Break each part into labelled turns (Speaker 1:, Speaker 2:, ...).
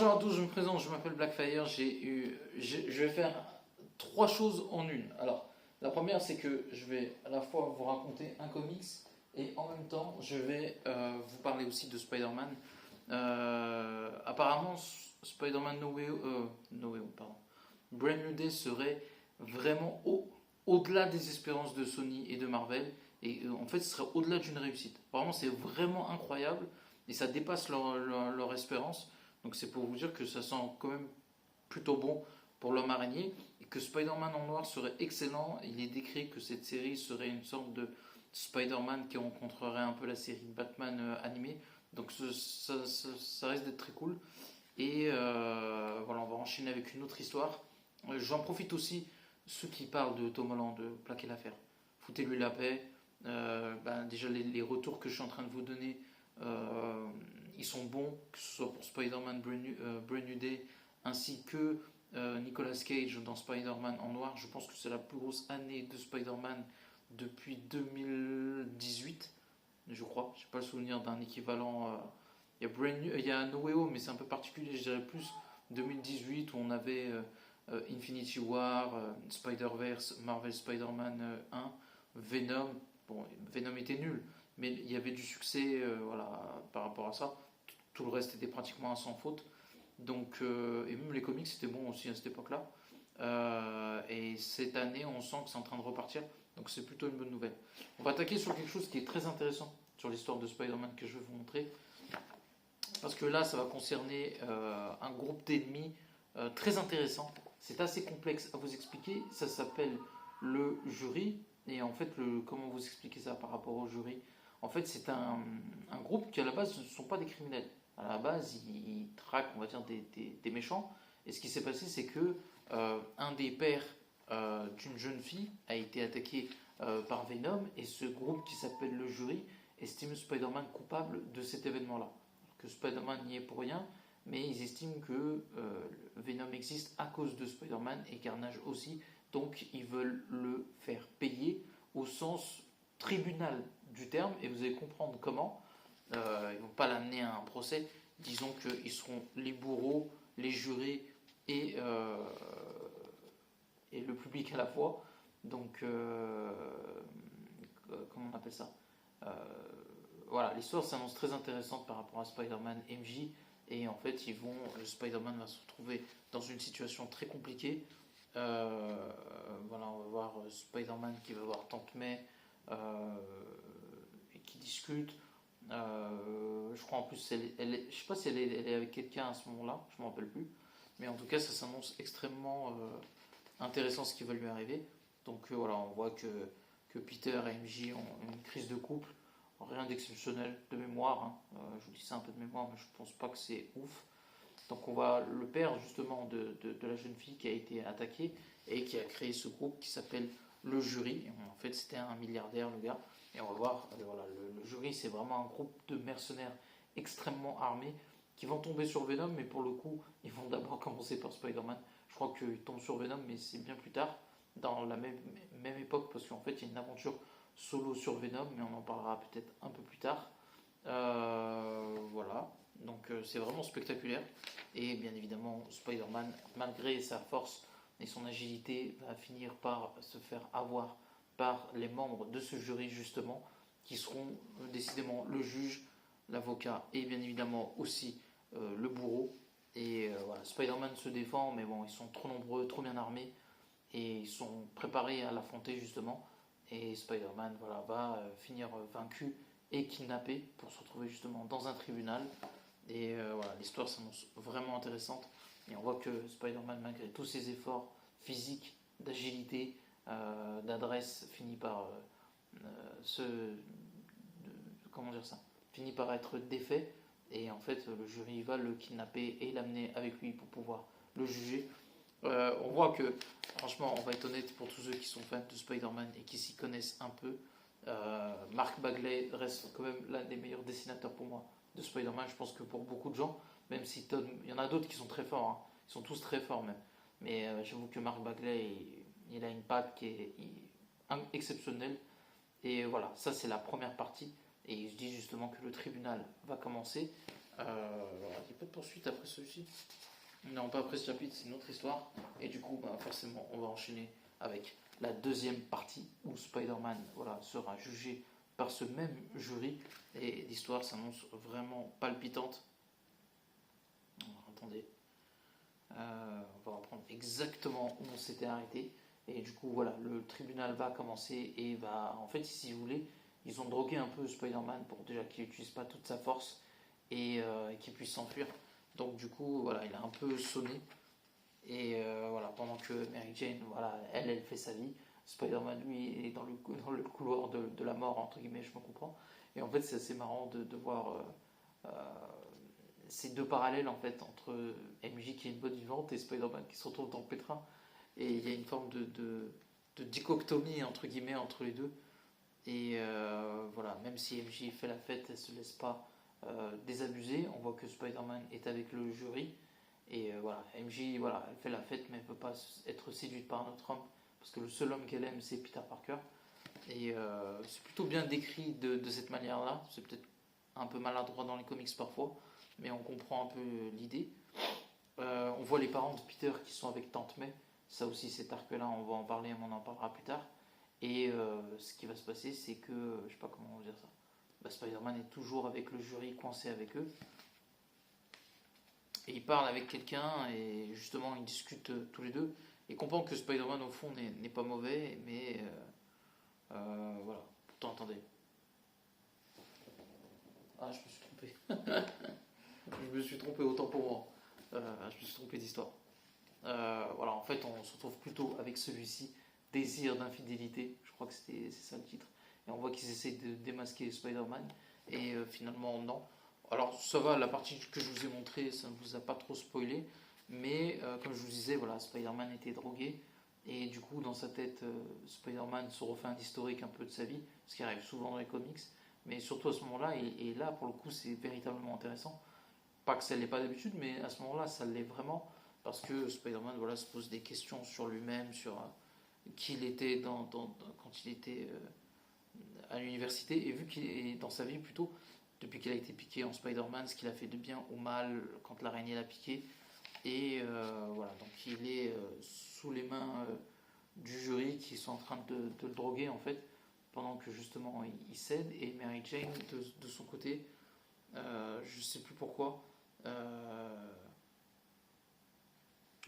Speaker 1: Bonjour à tous, je me présente, je m'appelle Blackfire. Je vais faire trois choses en une. Alors, la première, c'est que je vais à la fois vous raconter un comics et en même temps, je vais vous parler aussi de Spider-Man. Apparemment, Spider-Man No Way Home, pardon. Brand New Day serait vraiment au-delà des espérances de Sony et de Marvel. Et en fait, ce serait au-delà d'une réussite. Vraiment, c'est vraiment incroyable et ça dépasse leur espérance. Donc c'est pour vous dire que ça sent quand même plutôt bon pour l'homme araignée et que Spider-Man en noir serait excellent. Il est décrit que cette série serait une sorte de Spider-Man qui rencontrerait un peu la série Batman animée. Donc ça risque d'être très cool. Et voilà, on va enchaîner avec une autre histoire. J'en profite aussi, ceux qui parlent de Tom Holland, de plaquer l'affaire. Foutez-lui la paix. Déjà les retours que je suis en train de vous donner, ils sont bons, que ce soit pour Spider-Man Brand New Day, ainsi que Nicolas Cage dans Spider-Man en noir. Je pense que c'est la plus grosse année de Spider-Man depuis 2018, je crois. Je n'ai pas le souvenir d'un équivalent. Il y a No Way Home, mais c'est un peu particulier, je dirais plus 2018, où on avait Infinity War, Spider-Verse, Marvel Spider-Man 1, Venom. Bon, Venom était nul, mais il y avait du succès voilà, par rapport à ça. Tout le reste était pratiquement sans faute. Donc, et même les comics c'était bon aussi à cette époque-là. Et cette année, on sent que c'est en train de repartir. Donc c'est plutôt une bonne nouvelle. On va attaquer sur quelque chose qui est très intéressant sur l'histoire de Spider-Man que je vais vous montrer. Parce que là, ça va concerner un groupe d'ennemis très intéressant. C'est assez complexe à vous expliquer. Ça s'appelle le jury. Et en fait, comment vous expliquer ça par rapport au jury? En fait, c'est un groupe qui à la base ne sont pas des criminels. À la base, ils traquent, on va dire, des méchants. Et ce qui s'est passé, c'est que un des pères d'une jeune fille a été attaqué par Venom. Et ce groupe qui s'appelle le jury estime Spider-Man coupable de cet événement-là. Que Spider-Man n'y est pour rien, mais ils estiment que Venom existe à cause de Spider-Man et Carnage aussi, donc ils veulent le faire payer au sens tribunal du terme, et vous allez comprendre comment. Ils ne vont pas l'amener à un procès, disons qu'ils seront les bourreaux, les jurés et le public à la fois. Donc, comment on appelle ça euh, Voilà, l'histoire s'annonce très intéressante par rapport à Spider-Man MJ. Et en fait, Spider-Man va se retrouver dans une situation très compliquée. Voilà, on va voir Spider-Man qui va voir Tante May et qui discute. Je crois en plus, je sais pas si elle est avec quelqu'un à ce moment-là, je ne me rappelle plus. Mais en tout cas, ça s'annonce extrêmement intéressant ce qui va lui arriver. Donc voilà, on voit que Peter et MJ ont une crise de couple. Rien d'exceptionnel de mémoire, hein. Je vous dis ça un peu de mémoire, mais je pense pas que c'est ouf. Donc on voit le père justement de la jeune fille qui a été attaquée et qui a créé ce groupe qui s'appelle le jury. Et en fait c'était un milliardaire le gars. Et on va voir, voilà, le jury c'est vraiment un groupe de mercenaires extrêmement armés qui vont tomber sur Venom, mais pour le coup ils vont d'abord commencer par Spider-Man. Je crois qu'ils tombent sur Venom, mais c'est bien plus tard, dans la même époque, parce qu'en fait il y a une aventure solo sur Venom, mais on en parlera peut-être un peu plus tard. Voilà, donc c'est vraiment spectaculaire. Et bien évidemment, Spider-Man, malgré sa force et son agilité, va finir par se faire avoir par les membres de ce jury, justement, qui seront décidément le juge, l'avocat et bien évidemment aussi le bourreau. Et voilà, Spider-Man se défend, mais bon, ils sont trop nombreux, trop bien armés, et ils sont préparés à l'affronter, justement. Et Spider-Man voilà, va finir vaincu et kidnappé pour se retrouver justement dans un tribunal. Et voilà, l'histoire s'annonce vraiment intéressante. Et on voit que Spider-Man, malgré tous ses efforts physiques, d'agilité, d'adresse, finit par comment dire ça, finit par être défait. Et en fait, le jury va le kidnapper et l'amener avec lui pour pouvoir le juger. On voit que, franchement, on va être honnête pour tous ceux qui sont fans de Spider-Man et qui s'y connaissent un peu. Mark Bagley reste quand même l'un des meilleurs dessinateurs pour moi de Spider-Man. Je pense que pour beaucoup de gens, même si il y en a d'autres qui sont très forts, hein. Ils sont tous très forts même. Mais j'avoue que Mark Bagley, il a une patte qui est exceptionnelle. Et voilà, ça c'est la première partie. Et je dis justement que le tribunal va commencer. Voilà, il n'y a pas de poursuite après celui-ci. Non, pas après ce chapitre, c'est une autre histoire. Et du coup, bah, forcément, on va enchaîner avec la deuxième partie où Spider-Man voilà, sera jugé par ce même jury. Et l'histoire s'annonce vraiment palpitante. Alors, attendez. On va reprendre exactement où on s'était arrêté. Et du coup, voilà, le tribunal va commencer et va. En fait, si vous voulez, ils ont drogué un peu Spider-Man pour déjà qu'il n'utilise pas toute sa force et qu'il puisse s'enfuir. Donc, du coup, voilà, il a un peu sonné. Et voilà, pendant que Mary Jane, voilà, elle fait sa vie. Spider-Man, lui, est dans le couloir de la mort, entre guillemets, je me comprends. Et en fait, c'est assez marrant de voir euh, ces deux parallèles, en fait, entre MJ qui est une bonne vivante et Spider-Man qui se retrouve dans le pétrin. Et il y a une forme de dichotomie, entre guillemets, entre les deux. Et voilà, même si MJ fait la fête, elle ne se laisse pas désabusée. On voit que Spider-Man est avec le jury. Et voilà, MJ, voilà, elle fait la fête, mais elle ne peut pas être séduite par un autre homme, parce que le seul homme qu'elle aime, c'est Peter Parker. Et c'est plutôt bien décrit de cette manière-là. C'est peut-être un peu maladroit dans les comics parfois, mais on comprend un peu l'idée. On voit les parents de Peter qui sont avec Tante May. Ça aussi, cet arc-là, on va en parler, mais on en parlera plus tard. Et ce qui va se passer, c'est que, je sais pas comment on va dire ça, bah, Spider-Man est toujours avec le jury, coincé avec eux. Et il parle avec quelqu'un et justement ils discutent tous les deux et comprend que Spider-Man au fond n'est pas mauvais, mais voilà. Pourtant, attendez. Ah, je me suis trompé. Je me suis trompé autant pour moi. Je me suis trompé d'histoire. Voilà, en fait, on se retrouve plutôt avec celui-ci, Désir d'infidélité. Je crois que c'est ça le titre. Et on voit qu'ils essaient de démasquer Spider-Man. Et finalement, non. Alors, ça va, la partie que je vous ai montrée, ça ne vous a pas trop spoilé. Mais comme je vous disais, voilà, Spider-Man était drogué. Et du coup, dans sa tête, Spider-Man se refait un historique un peu de sa vie, ce qui arrive souvent dans les comics. Mais surtout à ce moment-là, et là, pour le coup, c'est véritablement intéressant. Pas que ça ne l'est pas d'habitude, mais à ce moment-là, ça l'est vraiment parce que Spider-Man voilà, se pose des questions sur lui-même, sur qui il était quand il était à l'université, et vu qu'il est dans sa vie plutôt, depuis qu'il a été piqué en Spider-Man, ce qu'il a fait de bien ou mal quand l'araignée l'a piqué. Et voilà, donc il est sous les mains du jury qui sont en train de le droguer en fait, pendant que justement il cède, et Mary Jane de son côté, je sais plus pourquoi,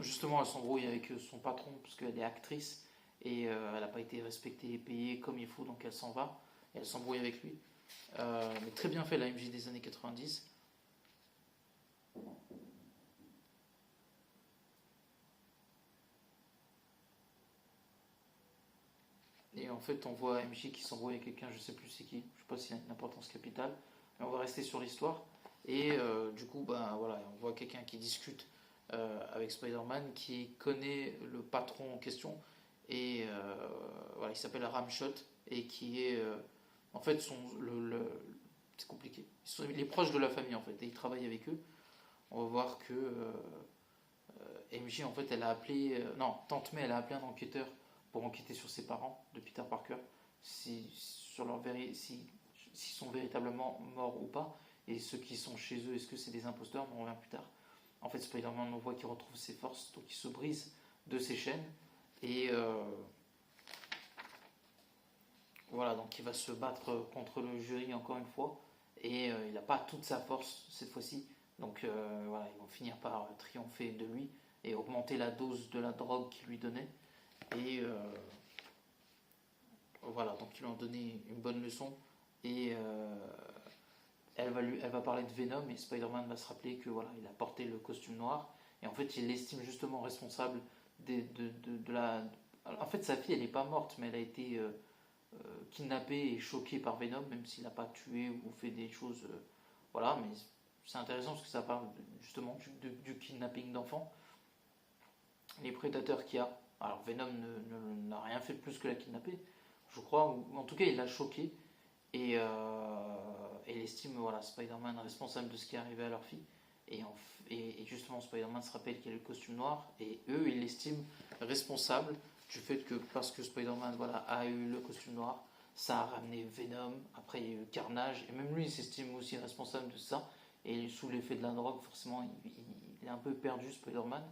Speaker 1: justement elle s'embrouille avec son patron parce qu'elle est actrice et elle n'a pas été respectée et payée comme il faut, donc elle s'en va et elle s'embrouille avec lui. Mais très bien fait la MJ des années 90. Et en fait, on voit MJ qui s'embrouille avec quelqu'un, je sais plus c'est qui, je sais pas s'il a une importance capitale, mais on va rester sur l'histoire. Et du coup, bah, voilà, on voit quelqu'un qui discute avec Spider-Man, qui connaît le patron en question, et voilà, il s'appelle Ramshot, et qui est en fait c'est compliqué. Il est proche de la famille en fait, et il travaille avec eux. On va voir que MJ en fait, elle a appelé, non, Tante May, elle a appelé un enquêteur pour enquêter sur ses parents de Peter Parker, sur s'ils sont véritablement morts ou pas, et ceux qui sont chez eux, est-ce que c'est des imposteurs, on revient plus tard. En fait, Spider-Man, on voit qu'il retrouve ses forces, donc il se brise de ses chaînes, et voilà, donc il va se battre contre le jury encore une fois, et il n'a pas toute sa force cette fois-ci, donc voilà, ils vont finir par triompher de lui et augmenter la dose de la drogue qu'il lui donnait. Et voilà, donc ils lui ont donné une bonne leçon. Et elle va parler de Venom et Spider-Man va se rappeler que voilà, il a porté le costume noir. Et en fait, il l'estime justement responsable de la. En fait, sa fille, elle n'est pas morte, mais elle a été kidnappée et choquée par Venom, même s'il n'a pas tué ou fait des choses. Voilà, mais c'est intéressant parce que ça parle justement du kidnapping d'enfants. Les prédateurs qu'il y a. Alors Venom n'a rien fait de plus que la kidnapper, je crois, ou en tout cas il l'a choqué et il estime voilà, Spider-Man responsable de ce qui est arrivé à leur fille. Et justement Spider-Man se rappelle qu'il a le costume noir et eux ils l'estiment responsable du fait que parce que Spider-Man voilà, a eu le costume noir, ça a ramené Venom, après il y a eu Carnage, et même lui il s'estime aussi responsable de ça, et sous l'effet de la drogue, forcément, il est un peu perdu, Spider-Man.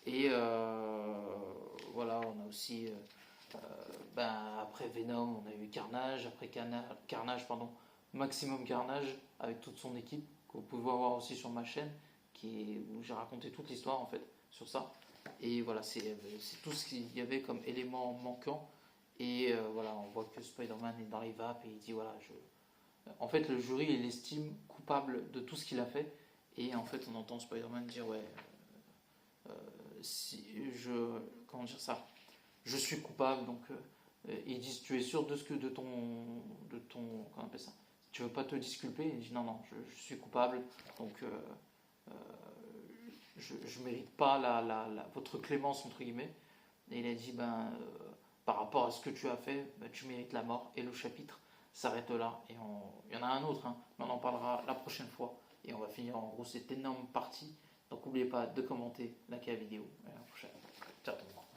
Speaker 1: Et voilà, on a aussi, après Venom, on a eu Carnage, après Carnage, pardon, Maximum Carnage, avec toute son équipe, que vous pouvez voir aussi sur ma chaîne, où j'ai raconté toute l'histoire en fait, sur ça. Et voilà, c'est tout ce qu'il y avait comme élément manquant. Et voilà, on voit que Spider-Man est dans les vapes et il dit voilà, en fait, le jury, il l'estime coupable de tout ce qu'il a fait. Et en fait, on entend Spider-Man dire ouais, si comment dire ça, je suis coupable. Donc, ils disent tu es sûr de ton, comment on appelle ça, tu veux pas te disculper? Il dit non, non, je suis coupable. Donc, je mérite pas votre clémence entre guillemets. Et il a dit par rapport à ce que tu as fait, tu mérites la mort. Et le chapitre s'arrête là. Et il y en a un autre, hein, mais on en parlera la prochaine fois. Et on va finir en gros cette énorme partie. Donc n'oubliez pas de commenter, liker la vidéo. Et à la prochaine. Ciao tout le monde.